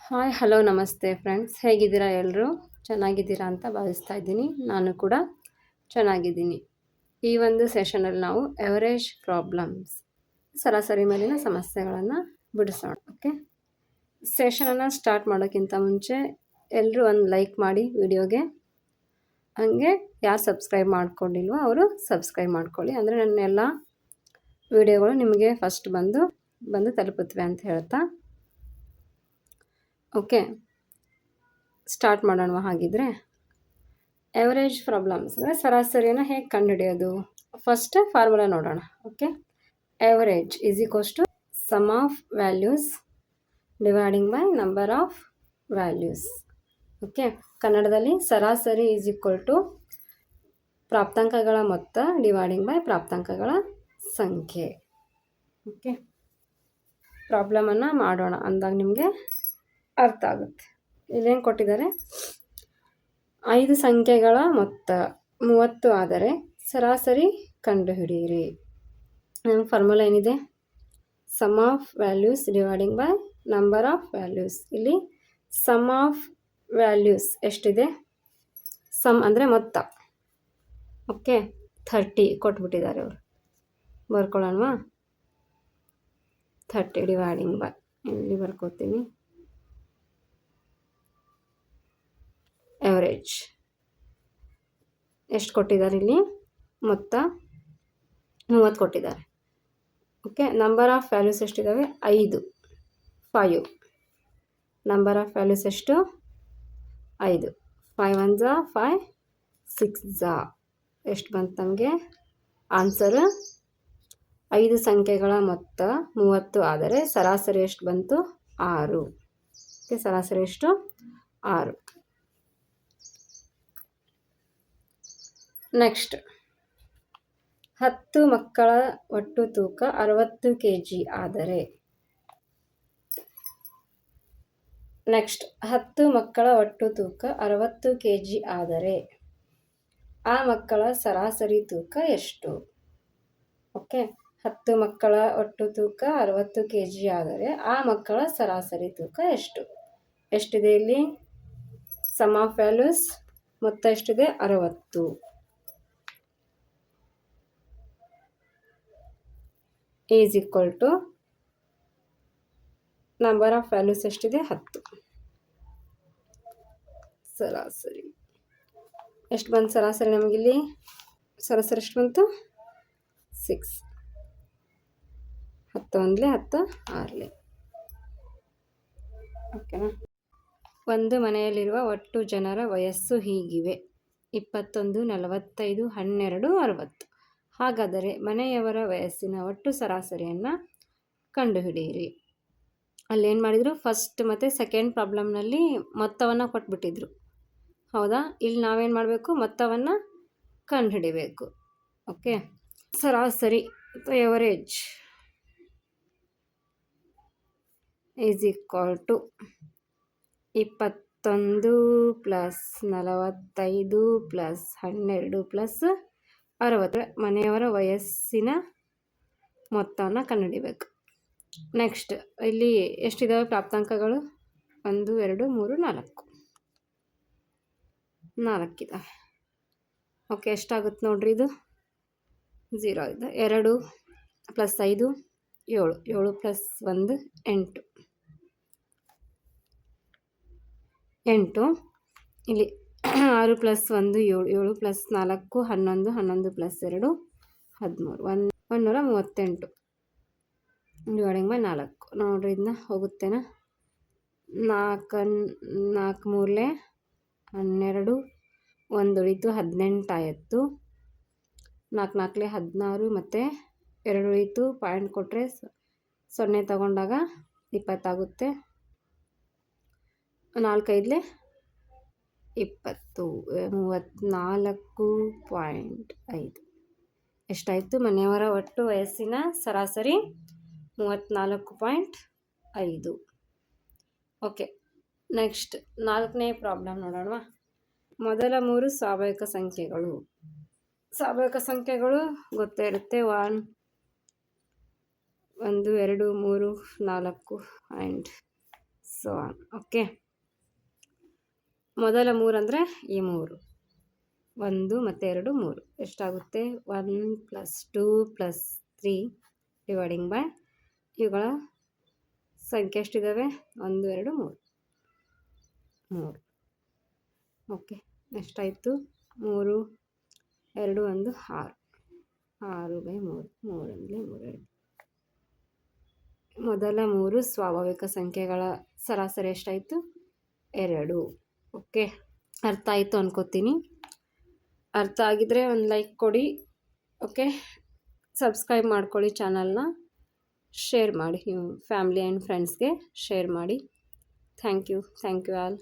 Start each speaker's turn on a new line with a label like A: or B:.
A: Hi hello ನಮಸ್ತೆ friends, ಹೇಗಿದ್ದೀರಾ? ಎಲ್ಲರೂ ಚೆನ್ನಾಗಿದ್ದೀರಾ ಅಂತ ಭಾವಿಸ್ತಾ ಇದ್ದೀನಿ. ನಾನು ಕೂಡ ಚೆನ್ನಾಗಿದ್ದೀನಿ. ಈ ಒಂದು ಸೆಷನಲ್ಲಿ ನಾವು ಎವರೇಜ್ ಪ್ರಾಬ್ಲಮ್ಸ್, ಸರಾಸರಿ ಮೇಲಿನ ಸಮಸ್ಯೆಗಳನ್ನು ಬಿಡಿಸೋಣ. ಓಕೆ, ಸೆಷನನ್ನು ಸ್ಟಾರ್ಟ್ ಮಾಡೋಕ್ಕಿಂತ ಮುಂಚೆ ಎಲ್ಲರೂ ಒಂದು ಲೈಕ್ ಮಾಡಿ ವಿಡಿಯೋಗೆ. ಹಾಗೆ ಯಾರು ಸಬ್ಸ್ಕ್ರೈಬ್ ಮಾಡ್ಕೊಂಡಿಲ್ವೋ ಅವರು ಸಬ್ಸ್ಕ್ರೈಬ್ ಮಾಡ್ಕೊಳ್ಳಿ, ಅಂದರೆ ನನ್ನ ಎಲ್ಲ ವಿಡಿಯೋಗಳು ನಿಮಗೆ ಫಸ್ಟ್ ಬಂದು ತಲುಪುತ್ತವೆ ಅಂತ ಹೇಳ್ತಾ ಓಕೆ ಸ್ಟಾರ್ಟ್ ಮಾಡೋಣ. ಹಾಗಿದ್ರೆ ಎವರೇಜ್ ಪ್ರಾಬ್ಲಮ್ಸ್ ಅಂದರೆ ಸರಾಸರಿಯನ್ನು ಹೇಗೆ ಕಂಡುಹಿಡಿಯೋದು? ಫಸ್ಟ್ ಫಾರ್ಮುಲಾ ನೋಡೋಣ. Okay, average is equals to sum of values dividing by number of values. Okay, ಕನ್ನಡದಲ್ಲಿ ಸರಾಸರಿ ಈಸ್ ಈಕ್ವಲ್ ಟು ಪ್ರಾಪ್ತಾಂಕಗಳ ಮೊತ್ತ ಡಿವೈಡಿಂಗ್ ಬೈ ಪ್ರಾಪ್ತಾಂಕಗಳ ಸಂಖ್ಯೆ. ಓಕೆ, ಪ್ರಾಬ್ಲಮನ್ನು ಮಾಡೋಣ ಅಂದಾಗ ನಿಮಗೆ ಅರ್ಥ ಆಗುತ್ತೆ. ಇಲ್ಲೇನು ಕೊಟ್ಟಿದ್ದಾರೆ? 5 ಸಂಖ್ಯೆಗಳ ಮೊತ್ತ 30 ಆದರೆ ಸರಾಸರಿ ಕಂಡುಹಿಡಿಯಿರಿ. ನಮ್ಮ ಫಾರ್ಮುಲಾ ಏನಿದೆ? Sum of values dividing by number of values. ಇಲ್ಲಿ ಸಮ್ ಆಫ್ ವ್ಯಾಲ್ಯೂಸ್ ಎಷ್ಟಿದೆ? ಸಮ್ ಅಂದರೆ ಮೊತ್ತ. ಓಕೆ, 30 ಕೊಟ್ಬಿಟ್ಟಿದ್ದಾರೆ ಅವರು. ಬರ್ಕೊಳ್ಳೋಣವಾ? 30 ಡಿವೈಡಿಂಗ್ ಬೈ, ಇಲ್ಲಿ ಬರ್ಕೋತೀನಿ, ಎವರೇಜ್ ಎಷ್ಟು ಕೊಟ್ಟಿದ್ದಾರೆ? ಇಲ್ಲಿ ಮೊತ್ತ 30 ಕೊಟ್ಟಿದ್ದಾರೆ. ಓಕೆ, ನಂಬರ್ ಆಫ್ ವ್ಯಾಲ್ಯೂಸ್ ಎಷ್ಟಿದ್ದಾವೆ? 5. ನಂಬರ್ ಆಫ್ ವ್ಯಾಲ್ಯೂಸ್ ಎಷ್ಟು? 5. 5 1 ಜಾ 5, 6 ಜಾ ಎಷ್ಟು ಬಂತು ನಮಗೆ ಆನ್ಸರ್? 5 ಸಂಖ್ಯೆಗಳ ಮೊತ್ತ 30 ಆದರೆ ಸರಾಸರಿ ಎಷ್ಟು ಬಂತು? 6. ಓಕೆ, ಸರಾಸರಿ ಎಷ್ಟು? 6. ನೆಕ್ಸ್ಟ್, 10 ಮಕ್ಕಳ ಒಟ್ಟು ತೂಕ 60 kg ಆದರೆ. ನೆಕ್ಸ್ಟ್, 10 ಮಕ್ಕಳ ಒಟ್ಟು ತೂಕ 60 kg ಆದರೆ ಆ ಮಕ್ಕಳ ಸರಾಸರಿ ತೂಕ ಎಷ್ಟು? ಓಕೆ, 10 ಮಕ್ಕಳ ಒಟ್ಟು ತೂಕ 60 kg ಆದರೆ ಆ ಮಕ್ಕಳ ಸರಾಸರಿ ತೂಕ ಎಷ್ಟು? ಎಷ್ಟಿದೆ ಇಲ್ಲಿ? ಸಮ್ ಆಫ್ ವ್ಯಾಲ್ಯೂಸ್ ಮೊತ್ತ ಎಷ್ಟಿದೆ? 60 is equal to number of values ಎಷ್ಟಿದೆ? 10. ಸರಾಸರಿ ಎಷ್ಟು ಬಂತು? ಸರಾಸರಿ ನಮಗಿಲ್ಲಿ ಸರಾಸರಿ ಎಷ್ಟು ಬಂತು? 6. 10 1 10 6. ಓಕೆನಾ? ಒಂದು ಮನೆಯಲ್ಲಿರುವ ಒಟ್ಟು ಜನರ ವಯಸ್ಸು ಹೀಗಿವೆ: 21, 45, 12, 60. ಹಾಗಾದರೆ ಮನೆಯವರ ವಯಸ್ಸಿನ ಒಟ್ಟು ಸರಾಸರಿಯನ್ನು ಕಂಡುಹಿಡಿಯಿರಿ. ಅಲ್ಲೇನು ಮಾಡಿದರು? ಫಸ್ಟ್ ಮತ್ತು ಸೆಕೆಂಡ್ ಪ್ರಾಬ್ಲಮ್ನಲ್ಲಿ ಮೊತ್ತವನ್ನು ಕೊಟ್ಬಿಟ್ಟಿದ್ರು, ಹೌದಾ? ಇಲ್ಲಿ ನಾವೇನು ಮಾಡಬೇಕು? ಮೊತ್ತವನ್ನು ಕಂಡುಹಿಡಿಬೇಕು. ಓಕೆ, ಸರಾಸರಿ ಅಥವಾ ಎವರೇಜ್ ಈಸ್ ಈಕ್ವಲ್ ಟು 21 + 45 + 12 + 60. ಮನೆಯವರ ವಯಸ್ಸಿನ ಮೊತ್ತವನ್ನು ಕಂಡುಹಿಡಿಬೇಕು. ನೆಕ್ಸ್ಟ್, ಇಲ್ಲಿ ಎಷ್ಟಿದ್ದಾವೆ ಪ್ರಾಪ್ತಾಂಕಗಳು? 1 2 3 4 ಇದ್ದಾವೆ. ಓಕೆ, ಎಷ್ಟಾಗುತ್ತೆ ನೋಡ್ರಿ? ಇದು 0 ಇದೆ. 2 + 5 7, 7 + 1 8. 8. ಇಲ್ಲಿ 6 + 1 7, 7 + 4 11, 11 + 2 13, 138 ಡಿವೈಡಿಂಗ್ ಬೈ 4. ನೋಡ್ರಿ, ಇದನ್ನ ಹೋಗುತ್ತೇನಾ? 4 3 12, 1 ಉಳಿತು 18 ಆಯಿತು. 4 4 16 ಮತ್ತು 2 ಉಳಿತು, ಪಾಯಿಂಟ್ ಕೊಟ್ಟರೆ 0 ತಗೊಂಡಾಗ 20 ಆಗುತ್ತೆ. 4 5 20, 34.5. ಎಷ್ಟಾಯಿತು? ಮನೆಯವರ ಒಟ್ಟು ವಯಸ್ಸಿನ ಸರಾಸರಿ 34.5. ಓಕೆ, ನೆಕ್ಸ್ಟ್ 4ನೇ ಪ್ರಾಬ್ಲಮ್ ನೋಡೋಣ. ಮೊದಲ 3 ಸ್ವಾಭಾವಿಕ ಸಂಖ್ಯೆಗಳು. ಸ್ವಾಭಾವಿಕ ಸಂಖ್ಯೆಗಳು ಗೊತ್ತೇ ಇರುತ್ತೆ. 1 2 3 4 ಆ್ಯಂಡ್ ಸೊ ಓಕೆ. ಮೊದಲ 3 ಅಂದರೆ ಈ 3, 1 ಮತ್ತು 2 3 ಎಷ್ಟಾಗುತ್ತೆ? 1 + 2 + 3 ಡಿವೈಡಿಂಗ್ ಬೈ ಇವುಗಳ ಸಂಖ್ಯೆ ಎಷ್ಟಿದ್ದಾವೆ? 1 2 3 3. ಓಕೆ, ಎಷ್ಟಾಯಿತು? 3 2 1 6 6/3 3 3. ಮೊದಲ 3 ಸ್ವಾಭಾವಿಕ ಸಂಖ್ಯೆಗಳ ಸರಾಸರಿ ಎಷ್ಟಾಯಿತು? 2. ಓಕೆ, ಅರ್ಥ ಆಯಿತು ಅನ್ಕೋತೀನಿ. ಅರ್ಥ ಆಗಿದ್ರೆ ಒಂದು ಲೈಕ್ ಕೊಡಿ. ಓಕೆ, ಸಬ್ಸ್ಕ್ರೈಬ್ ಮಾಡ್ಕೊಳ್ಳಿ ಚಾನಲ್ನ, ಶೇರ್ ಮಾಡಿ, ಫ್ಯಾಮಿಲಿ ಆ್ಯಂಡ್ ಫ್ರೆಂಡ್ಸ್ಗೆ ಶೇರ್ ಮಾಡಿ. Thank you all.